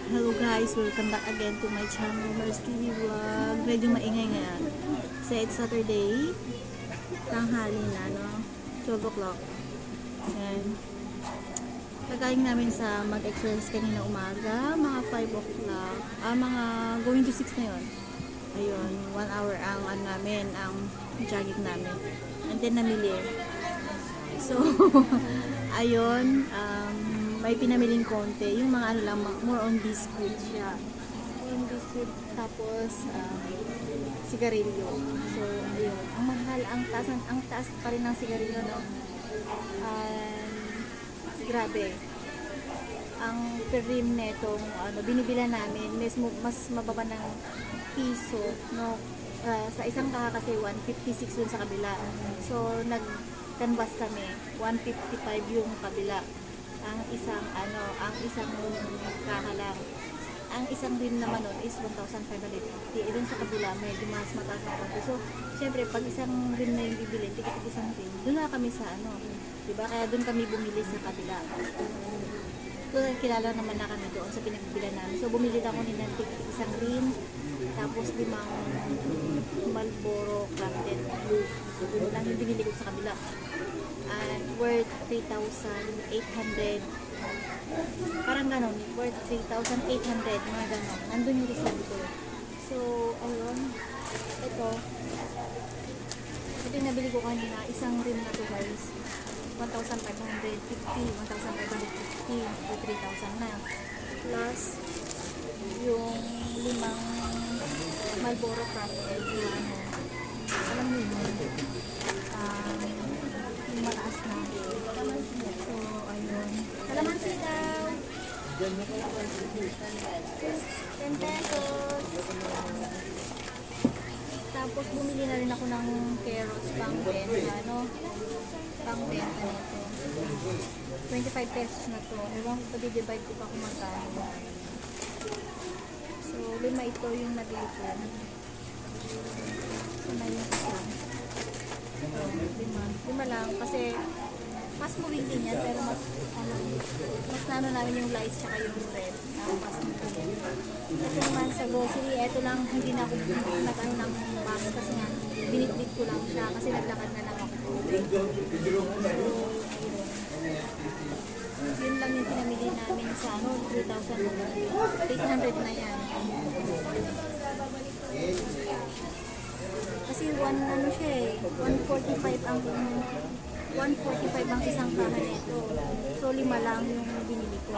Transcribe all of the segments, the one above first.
Hello guys, welcome back again to my channel, Mars TV Vlog. Medyo maingay ngayon. Kasi it's Saturday, tanghali na, no? 12 o'clock. And kagaling namin sa mag-exercise kanina umaga, mga 5 o'clock. Mga going to 6 na yun. Ayun, 1 hour ang namin, ang jogging namin. And then namili. So, ayun, may pinamiling konti. Yung mga ano lang, more on biscuit siya. More on biscuit, tapos sigarilyo. So, ayun. Ang mahal, ang taas pa rin ng sigarilyo, no? Grabe. Ang per rim netong binibila namin, mas mababa ng piso, no? Sa isang kaha kasi 156 dun sa kabila. So, nag-canvas kami. 155 yung kabila. Ang isang kaha lang. Ang isang rim naman nun is 1,550. Even sa kabila, medyo mas mataas na konti. So, syempre, pag isang rim na yung bibilin, tikit isang rim, doon na kami sa diba? Kaya doon kami bumili sa kabila. So, kilala naman na kami doon sa pinagbibilan namin. So, bumili ako ni ng isang rim, tapos 5 Marlboro Crafted Blue. So, doon lang yung binili ko sa kabila. And worth 3,800. Parang ganon, worth 3,800, mga ganon. Nandun yung receipt ko. So, ayun. Ito yung nabili ko kanina. Isang rim na to guys. 1,550, 1,550, 3,000 na. Plus, yung 5 Marlboro Crafted na alam mo yun, yung mataas na. So, ayun. Kalamansi daw. 10 pesos. Tapos, bumili na rin ako ng carrots pang benta, pang benta nito. 25 pesos na to. Ewan ko, divide ko pa kung magkano. So, 5 ito yung nabili ko. So, na yung isa. 5 lang. Kasi, mas moving din yan. Pero mas nano namin yung lights tsaka yung red. Mas moving. Ito naman sa grocery, ito lang, hindi na ako nag-ano ng box kasi nga, binitbit ko lang siya kasi naglakad na lang ako. So, yun lang yung pinamili namin sa 3,800 na yan. Kasi 145 ang isang kaha nito. So 5 lang yung binili ko.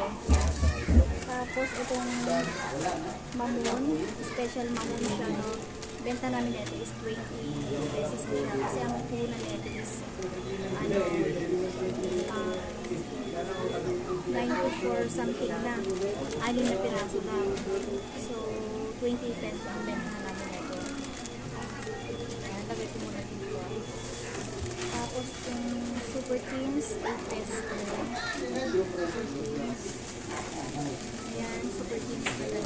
Tapos itong mamon, special mamon siya, no? Benta namin nito is 20 pesos siya. Kasi ang kuna nito is 94 something na. 6 na piraso lang. So 20 pesos ang benta namin nito. Ayan, lagay ko muna dito. Tapos yung Super Kings, 8 pesos. Ayan, Super Kings na lang.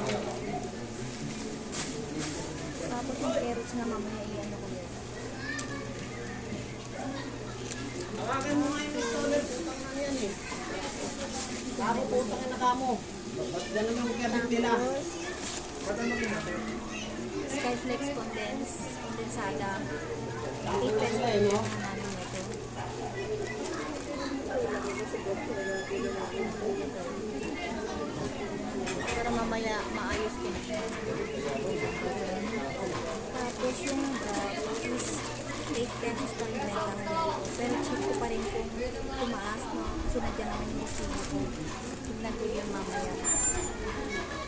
Tapos yung carrots na mamaya iyan ko yun. Tawagan mo nga yung installer. Putang na yan eh. Kamo, putang na kamo. Diyan naman magkabit nila. Skyflex condensada. 8 pesos na namin ito. Para mamaya maayos ko na siya. Tapos yung is 8 pesos pa yung benta na nito. Pero cheap ko pa rin kung tumaas, no? Kasi nandiyan naman yung kusina ko. Tignan ko yung mamaya.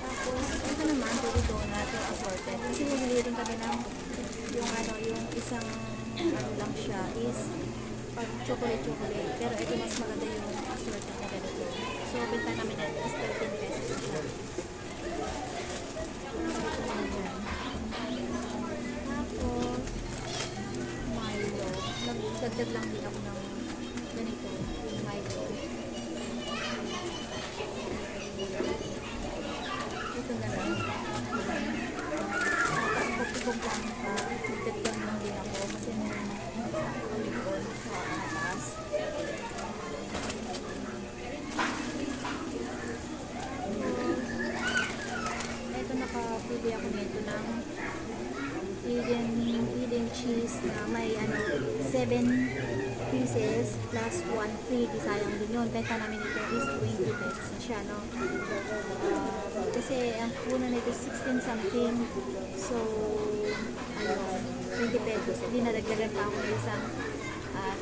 Tapos, ito naman, donut yung assorted. Kasi bumili rin kami ng yung isang lang siya is pag chocolate. Pero ito mas maganda yung assorted na ganito. So, benta namin na is 13 pesos siya. Tapos, Milo. Nagdagdag lang din ako ng ganito, Milo. Ito na lang. Tapos, kumpong pa. Nagdagdag lang din ako kasi ulikon sa mataas. cheese na may 7 pieces plus 1 free. Di sayang din yun. Benta namin ito is 20 pesos na siya, no? Kasi ang puno na ito 16 something. So, 20 pesos. Hindi nadagdagan pa ako ng isang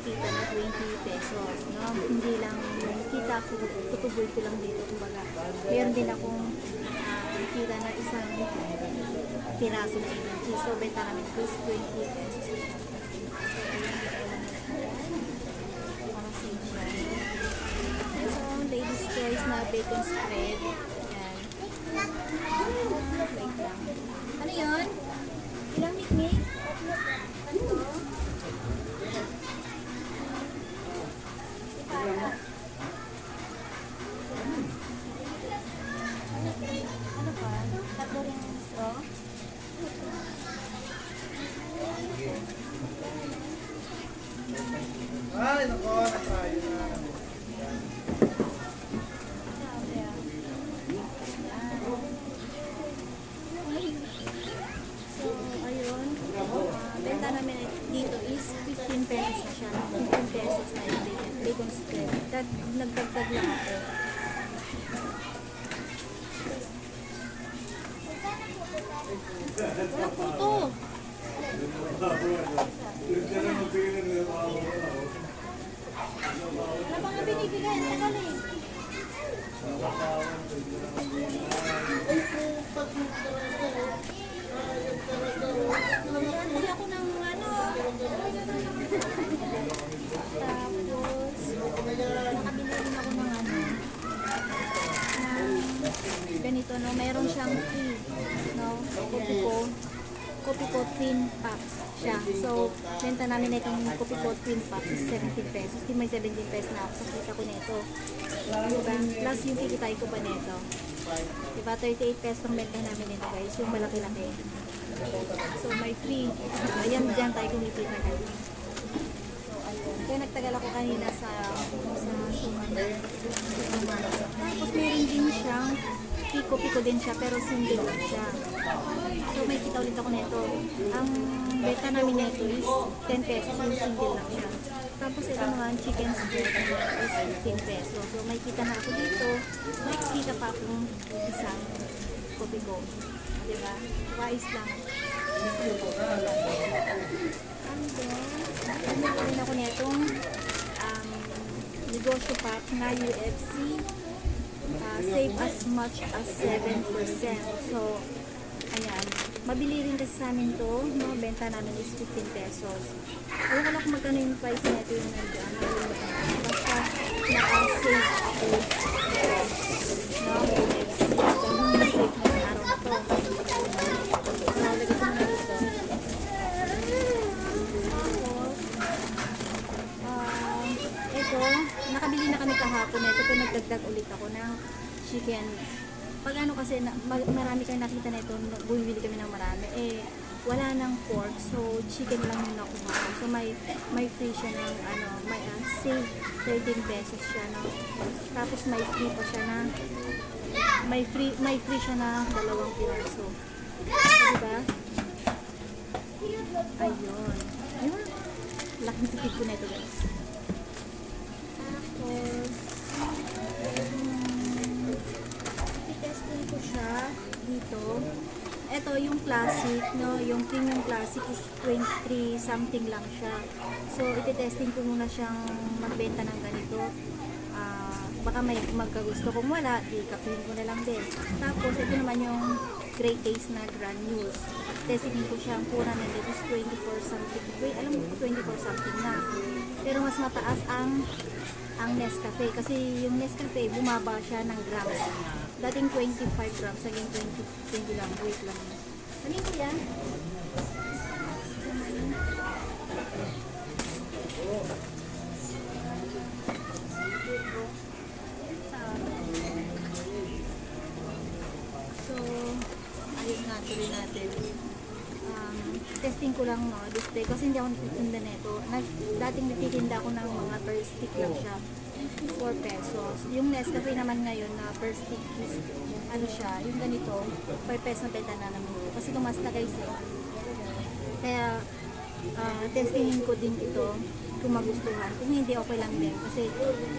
kita na 20 pesos, no? Hindi lang yung kita ko, tutuboy ko lang dito, kumbaga. Meron din akong kita na isang piraso na cheese. So, benta namin plus 20 pesos. Para save siya. Ito, ladies choice na bacon spread. Yan. Wait lang. Ano yun? Ilang mikmik? Ano to? Ano pa? Tatlo rin straw? Ay, nako, nakayo na. So, ayun. Benta namin dito is 15 pesos na siya. 15 pesos na yung bacon spread. Nagdagdag lang ako. Wala po ito. Wala pa nga binibigay. Tagal eh. Hindi ako ng ano. Tapos, nakabili rin ako ng ano. Ganito, no? Meron siyang tea. No? Kopi ko thin pack siya. So, benta namin na itong kopi ko thin pack is 17 pesos. Di may 17 pesos na ako sa kita ko nito. Diba? Plus yung kikitay ko ba nito. Diba? 38 pesos ang benta namin nito guys. Yung malaki-laki. So, may free. Ayan, dyan tayo kumipita guys. So, ayun. Kaya nagtagal ako kanina sa supermarket. Tapos meron din siyang piko-piko din siya pero single lang siya. So may kita ulit ako nito. Ang beta namin nito is 10 pesos, yung single lang siya. Tapos ito naman chicken spread is 15 pesos. So may kita na ako dito. May kita pa akong isang kopiko. Diba? Wise lang. And then, ano rin ako netong negosyo pack na UFC. Save as much as 7%. So, ayan. Mabili rin kasi sa amin to. No? Benta namin is 15 pesos. Alam ko na kung magkano yung price nito yung nandiyan. Basta naka-save ako. No? Ganun na-save na araw na to. Nalagay ko na dito. Ito, nakabili na kami kahapon na ito. Ito nagdagdag ulit ako ng chicken. Pag ano kasi, marami kayo nakita na ito, bumibili kami ng marami, eh, wala ng pork, so chicken lang yung nakuha ko. So may free siya ng, may save 13 pesos siya, no? Tapos may free pa siya na, may free siya na 2 piraso. So, diba? Ayun. Ayun. Laking tipid ko na ito, guys. Tapos, testing ko siya dito. Ito yung classic, no? Yung premium classic is 23 something lang siya. So, iti-testing ko muna siyang magbenta ng ganito. Baka may magkagusto. Kung wala, i-kapihin ko na lang din. Tapos, ito naman yung Great Taste na granules. Testing ko siya. Ang pura na dito is 24 something. Wait, alam mo, 24 something na. Pero mas mataas ang Nescafe. Kasi yung Nescafe, bumaba siya ng grams. Dating 25 grams, naging 20 lang. Wait lang. Ano ko yan? So, ayun nga, tuloy natin. Testing ko lang, no, display kasi hindi ako nagtitinda nito. Dating nagtitinda ako ng mga per stick lang siya. 4 pesos. Yung Nescafe naman ngayon na per stick is, ano siya, yung ganito, 5 pesos na benta na naman ito. Kasi tumas na guys eh. Kaya, testingin ko din ito kung magustuhan. Kung hindi, okay lang din. Kasi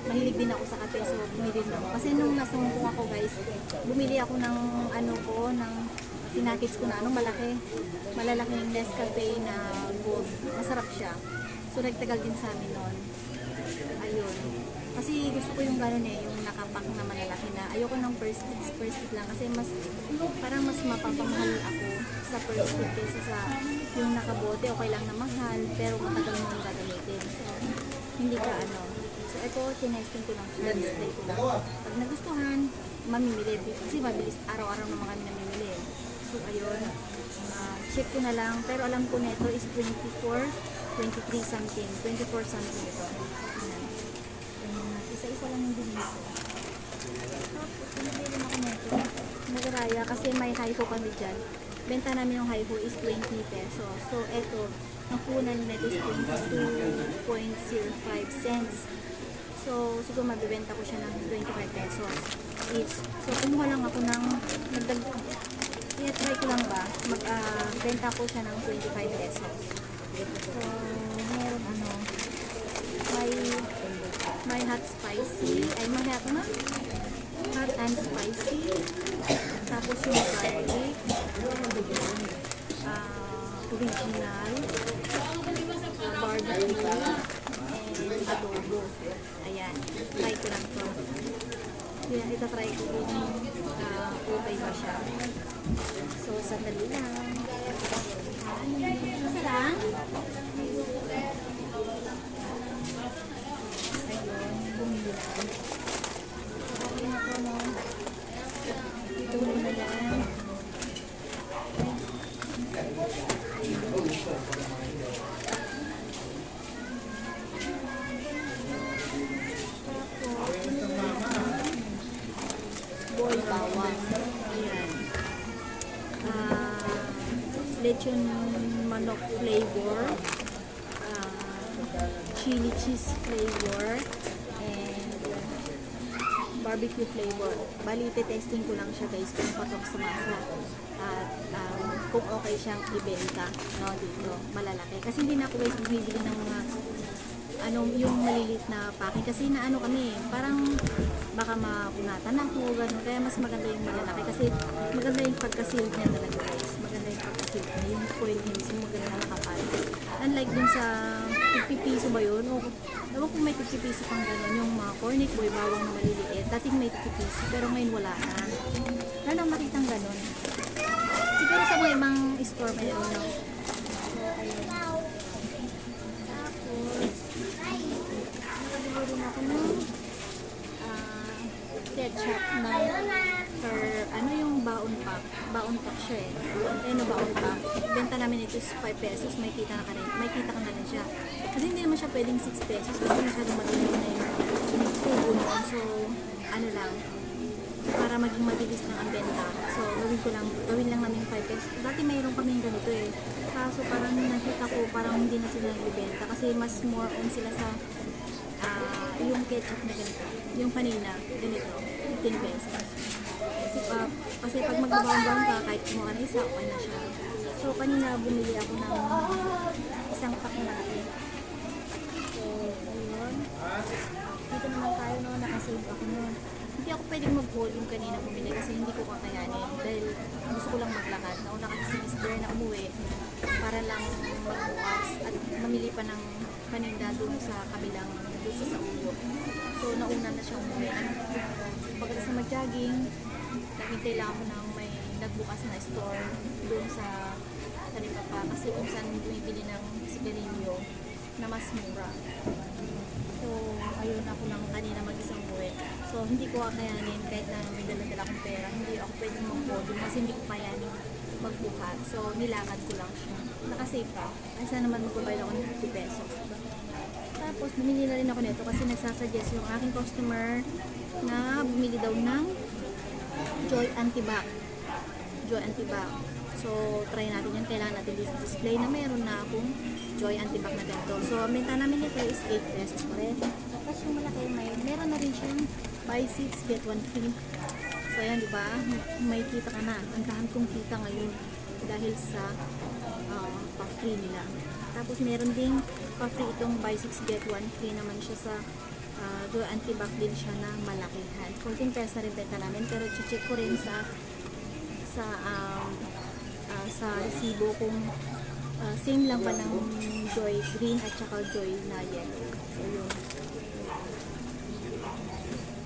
mahilig din ako sa kape, so bumili din ako. Kasi nung nasa Hong Kong ako guys, bumili ako ng ng pinakits ko na malaki. Malalaking Nescafe na gold. Masarap siya. So nagtagal din sa amin noon. Ayun. Kasi gusto ko yung gano'n yung nakapak na malalaki na. Ayoko ng first stick lang kasi parang mas mapapamahal ako sa first stick kaysa sa yung nakabote. Okay lang na mahal, pero matagal mo yung gagamitin. So, hindi ka So, ito, tinesting ko lang siya. Display ko lang. Pag nagustuhan, mamimili. Kasi mabilis, araw-araw naman kami namimili. So, ayun. Check ko na lang. Pero alam ko na ito is 23 something. 24 something ito. Ayan. Isa-isa lang yung binili ko. Tapos, pinili din ako nito. Nagaraya kasi may high-ho kami dyan. Benta namin yung high-ho is 20 pesos. So, eto, ang punan nito is 22.05 cents. So, siguro mabibenta ko siya ng 25 pesos each. So, kumuha lang ako ng try ko lang ba, benta ko siya ng 25 pesos. So, meron may hot spicy, ay may hot and spicy, tapos yung garlic, original, barbecue, and adobo. Ayan, try ko lang to. Kaya itatry ko kung okay ba siya. So, sandali lang. Isa lang? Ayun, bumili lang. Okay na po, no? Ito muna lang. Boy bawang. Ayan. Lechon manok flavor. Chili cheese flavor. And barbecue flavor. Bali, testing ko lang siya guys kung patok sa masa. At kung okay siyang ibenta dito. Malalaki. Kasi hindi na ako guys bumibili ng mga yung malilit na packing kasi kami parang baka makunatan ako gano'n, kaya mas maganda yung malalaki kasi maganda yung pagka-sealed niya talaga guys, maganda yung pagka-sealed niya, yung foil mismo maganda na nakapal, unlike dun sa 50 piso ba yun, o ewan kung may 50 piso pang gano'n, yung mga cornet boy bawang na maliliit, dating may 50 piso pero ngayon wala na lang makitang gano'n, siguro sa mga ibang store mayroon no? So ayun, rin ako ng ketchup na yung baon pack siya baon pack, benta namin ito is 5 pesos, may kita ka na rin siya kasi hindi naman siya pwedeng 6 pesos kasi masyadong matuloy na yung tubo noon, so lang para maging mabilis lang ang benta, so gawin lang namin 5 pesos, dati mayroon kami ganito kaso parang nakita ko parang hindi na sila nagbibenta kasi mas more on sila sa yung ketchup na ganito, yung kanina ganito, 15 pesos kasi pag magbabaon ka kahit kumuha na isa, okay na siya. So kanina bumili ako ng isang pack na laki, so ayun, dito naman tayo nakasave ako noon. Hindi ako pwedeng mag-hold yung kanina bumili kasi hindi ko kakayanin dahil gusto ko lang maglakad. Nauna kasi si Mr. na umuwi para lang magbukas at mamili pa ng paninda doon sa kabilang doon sa ulo. So nauna na siya umuwi. Pagkatapos na mag-jogging, naghintay lang ako ng may nagbukas na store doon sa Talipapa kasi kung saan bumibili ng sigarilyo na mas mura. So, ayun ako lang kanina mag-isang buwi. So, hindi ko kakayanin kahit na may dala-dala akong pera. Hindi ako pwedeng mag-volume kasi hindi ko kayanin magbuhat. So, nilakad ko lang siya. Nakasave pa. Kasi naman magbabayad ako ng 50 pesos. Tapos, bumili na rin ako nito kasi nagsasuggest yung aking customer na bumili daw ng Joy Antibac. Joy Antibac. So, try natin yan. Kailangan natin display na meron na akong Joy Antibac na ganito. So, ang benta namin nito is 8 pesos pa rin. Tapos yung malaki, meron na rin siyang buy 6, get 1 free. So, ayan, diba? May kita ka na. Ang tahan kong kita ngayon. dahil sa pa-free nila. Tapos meron ding pa-free itong buy 6 get 1 free naman siya sa anti-bac din siya na malakihan. 14 pesos na rin benta namin, pero check ko rin sa resibo kung same lang ba ng Joy green at saka Joy na yellow. So yun.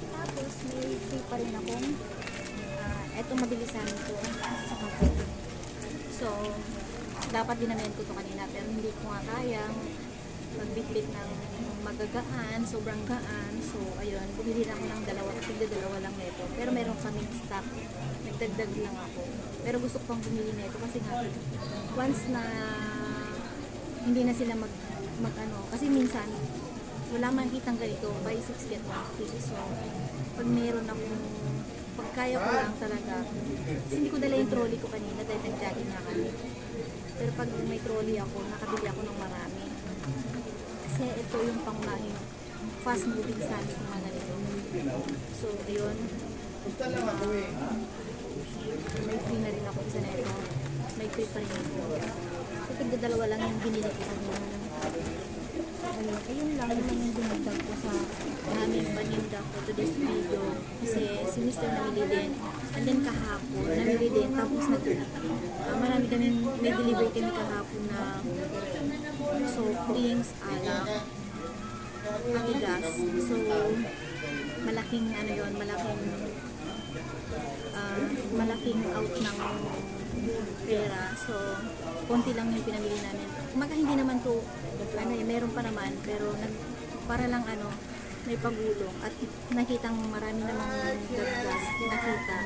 Tapos may free pa rin akong etong mabilisan ito sa kape. So dapat dinamin ko ito kanina pero hindi ko nga kayang magbitbit ng magagaan, sobrang gaan. So ayun, bumili na ako ng dalawa lang nito. Pero meron kaming stock. Nagdagdag lang ako. Pero gusto ko pang bumili nito kasi nga once na hindi na sila mag ano, kasi minsan wala man kitang ganito, buy 6 get 1 free. So pag meron akong pag kaya ko lang talaga, kasi hindi ko dala yung trolley ko kanina dahil nag-jogging nga kami. Pero pag may trolley ako, nakabili ako ng marami. Kasi ito yung pangunahing fast moving sa amin mga ganito. So, ayun. May free na rin ako isa na ito. May free pa rin ito. So, tigdadalawa lang yung binili ko kanina. Ayun lang yung dinagdag ko sa aming paninda ko to this video. Kasi si Mr. namili din. And then kahapon, namili din. Tapos marami kaming, may deliver kami kahapon na soft drinks, alak, atigas. So, malaking ano yun, malaking out ng pera. So, konti lang yung pinamili namin. Kumaga hindi naman to, meron pa naman, pero para lang may pagulong at nakitang marami namang dagdag nakita.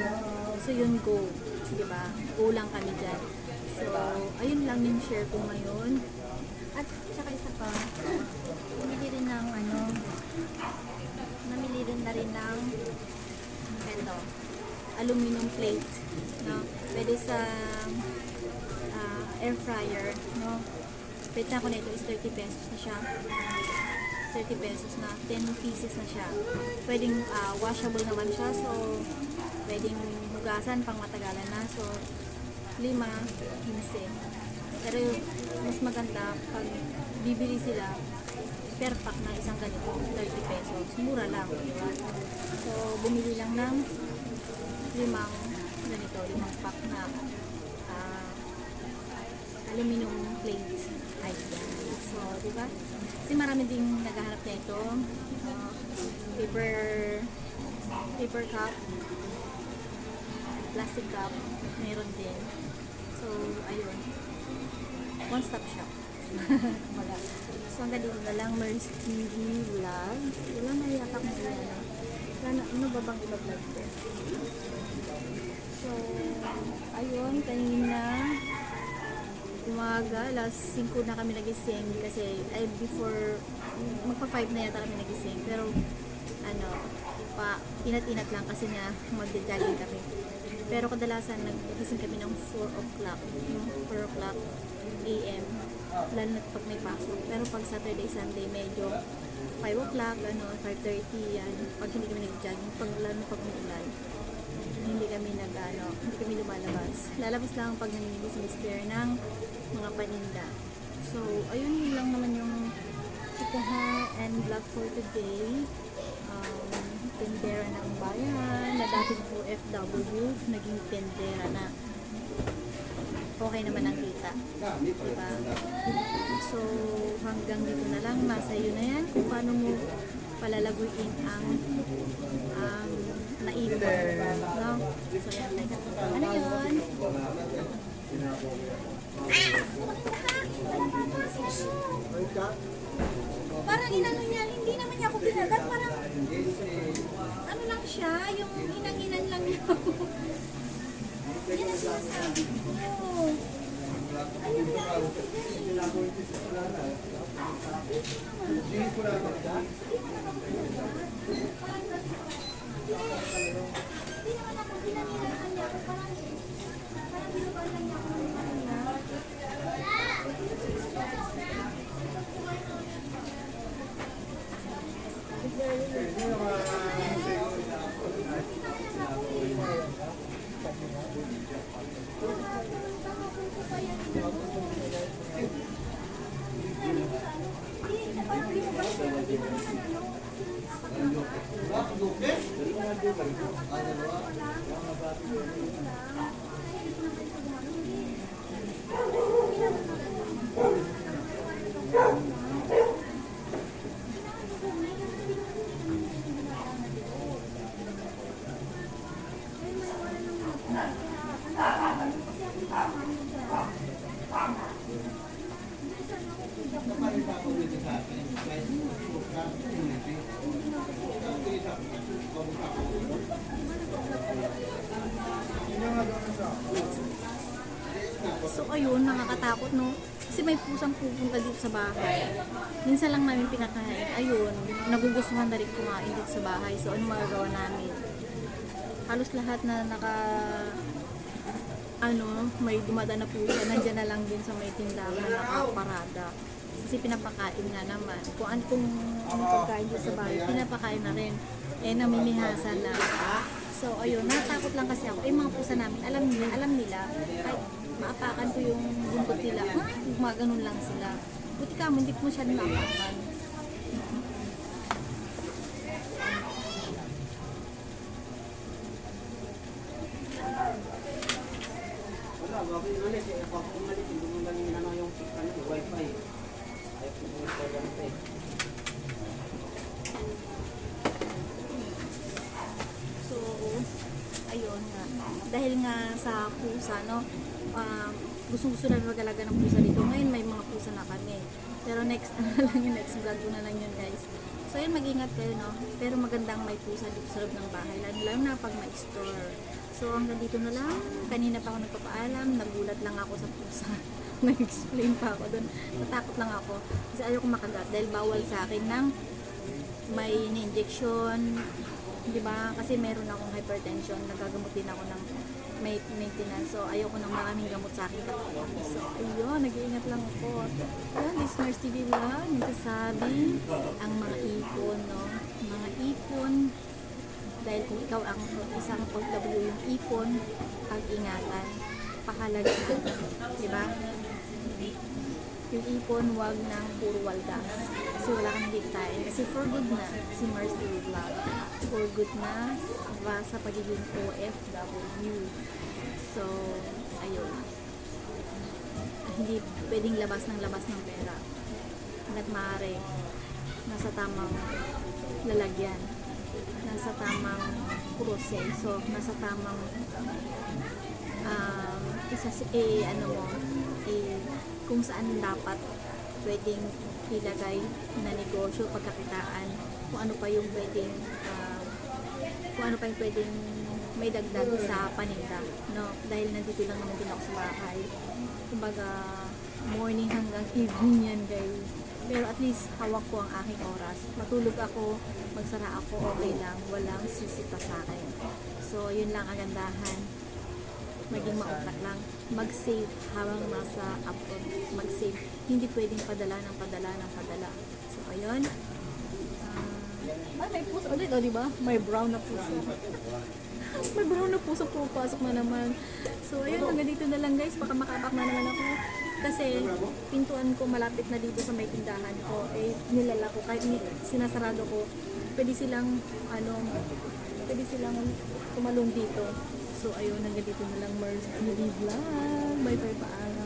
So, yun go. Diba? Go lang kami dyan. So, ayun lang yung share ko ngayon. At saka isa pa, namili rin na rin ng aluminum plate, no? Pwede sa air fryer, no? Plate na ko nito is 30 pesos na siya. 30 pesos na, 10 pieces na siya. Pwedeng washable naman siya, so pwedeng hugasan pang matagalan na. So 5, 15. Pero mas maganda pag bibili sila per pack na isang ganito, 30 pesos. Mura lang, di ba? So bumili lang ng 5 pack na aluminum plates. Ayan. So, di ba? Kasi marami ding naghahanap na ito. Paper cup, plastic cup, meron din. So, ayun. One-stop shop. So, hanggang dito na lang, Mers TV vlog. Wala na yata kung ano ba bang iba-vlog ko? So, ayun, kanina umaga, alas 5 na kami nagising kasi before, magpa-5 na yata kami nagising, pero inat-inat lang kasi nga mag-jogging kami. Pero kadalasan nagising kami ng 4 o'clock, yung 4 o'clock AM, lalo na pag may pasok. Pero pag Saturday, Sunday, medyo 5 o'clock, 5:30, yan, pag hindi kami nag-jogging, lalo na pag may ulan. Hindi kami lumalabas. Lalabas lang pag namimili si Mr. ng mga paninda. So, ayun lang naman yung chikaha and vlog for today. Tendera ng bayan, na dati po FW, naging tendera na. Okay naman ang kita. Diba? So, hanggang dito na lang. Nasa iyo na yan kung paano mo palalaguin ang naipon. No? So, yan. Ano yun? Parang inano niya, hindi naman niya ako binagat. Parang, ano lang siya, yung inang-inan lang niya. Yan ang sinasabi ko. Ayun nga, hindi naman ako ginamihan niya. Parang binuban lang niya ako ng kanina. So ayun, nakakatakot no. Kasi may pusang pupunta dito sa bahay. Minsan lang namin pinakain. Ayun, nagugustuhan na rin kumain dito sa bahay. So ano magagawa namin? Halos lahat na may dumadaan na pusa, nandiyan na lang din sa may tindahan na nakaparada. Kasi pinapakain nga naman. Kung anong pagkain dito sa bahay, pinapakain na rin. Namimihasan na. So, ayun, natakot lang kasi ako. Mga pusa namin, alam nila, ay, maapakan ko yung buntot nila. Gumaganon lang sila. Buti ka mo, hindi ko masyadong maapakan. Wala, bago yung alis, ako umalis, hindi mo galing yung wifi. Ayaw ko yung wifi. So, ayun nga. Dahil nga sa pusa, no, gusto na mag-alaga ng pusa dito. Ngayon may mga pusa na kami. Pero next vlog ko na lang yun, guys. So, yun, mag-ingat kayo, no. Pero magandang may pusa dito sa loob ng bahay. Lalo na pag may store. So, hanggang dito na lang. Kanina pa ako nagpapaalam. Nagulat lang ako sa pusa. Nag-explain pa ako doon. Natakot lang ako. Kasi ayaw ko makagat. Dahil bawal sa akin ng may injection. Diba? Kasi meron akong hypertension. Nagagamot din ako ng maintenance. So, ayaw ko ng maraming gamot sa aking katawan. So, ayun. Nag-iingat lang ako. Yan, this Mars TV vlog. Nagsasabi ang mga ipon, no? Mga ipon. Dahil kung ikaw ang isang OFW yung ipon, pag-ingatan, pahalagaan. Diba? Yung ipon, wag ng puro waldas. Kasi wala kang kitain. Kasi for good na si Mars TV Vlog. For good na sa pagiging OFW. So, ayun. Hindi pwedeng labas ng pera. Hanggat maaari, nasa tamang lalagyan. Nasa tamang proseso. Nasa tamang kung saan dapat pwedeng ilagay na negosyo, pagkakitaan, kung ano pa yung pwedeng may dagdag sa paninda, no? Dahil nandito lang naman din ako sa bahay. Kumbaga, morning hanggang evening yan, guys. Pero at least hawak ko ang aking oras. Matulog ako, magsara ako, okay lang. Walang sisita sa akin. So, yun lang ang gandahan. Maging mautak lang. Mag-save habang nasa upload. Mag-save. Hindi pwedeng padala. So, ayun. May puso ulit, o diba? May brown na puso. May brown na puso, pupasok na naman. So, ayun. Hanggang dito na lang, guys. Baka makapak na naman ako. Kasi, pintuan ko malapit na dito sa may tindahan ko. Nilala ko. Kahit sinasarado ko, pwede silang tumalong dito. So, ayun, hanggang dito na lang, Mars TV Vlog. Bye-bye, paalam.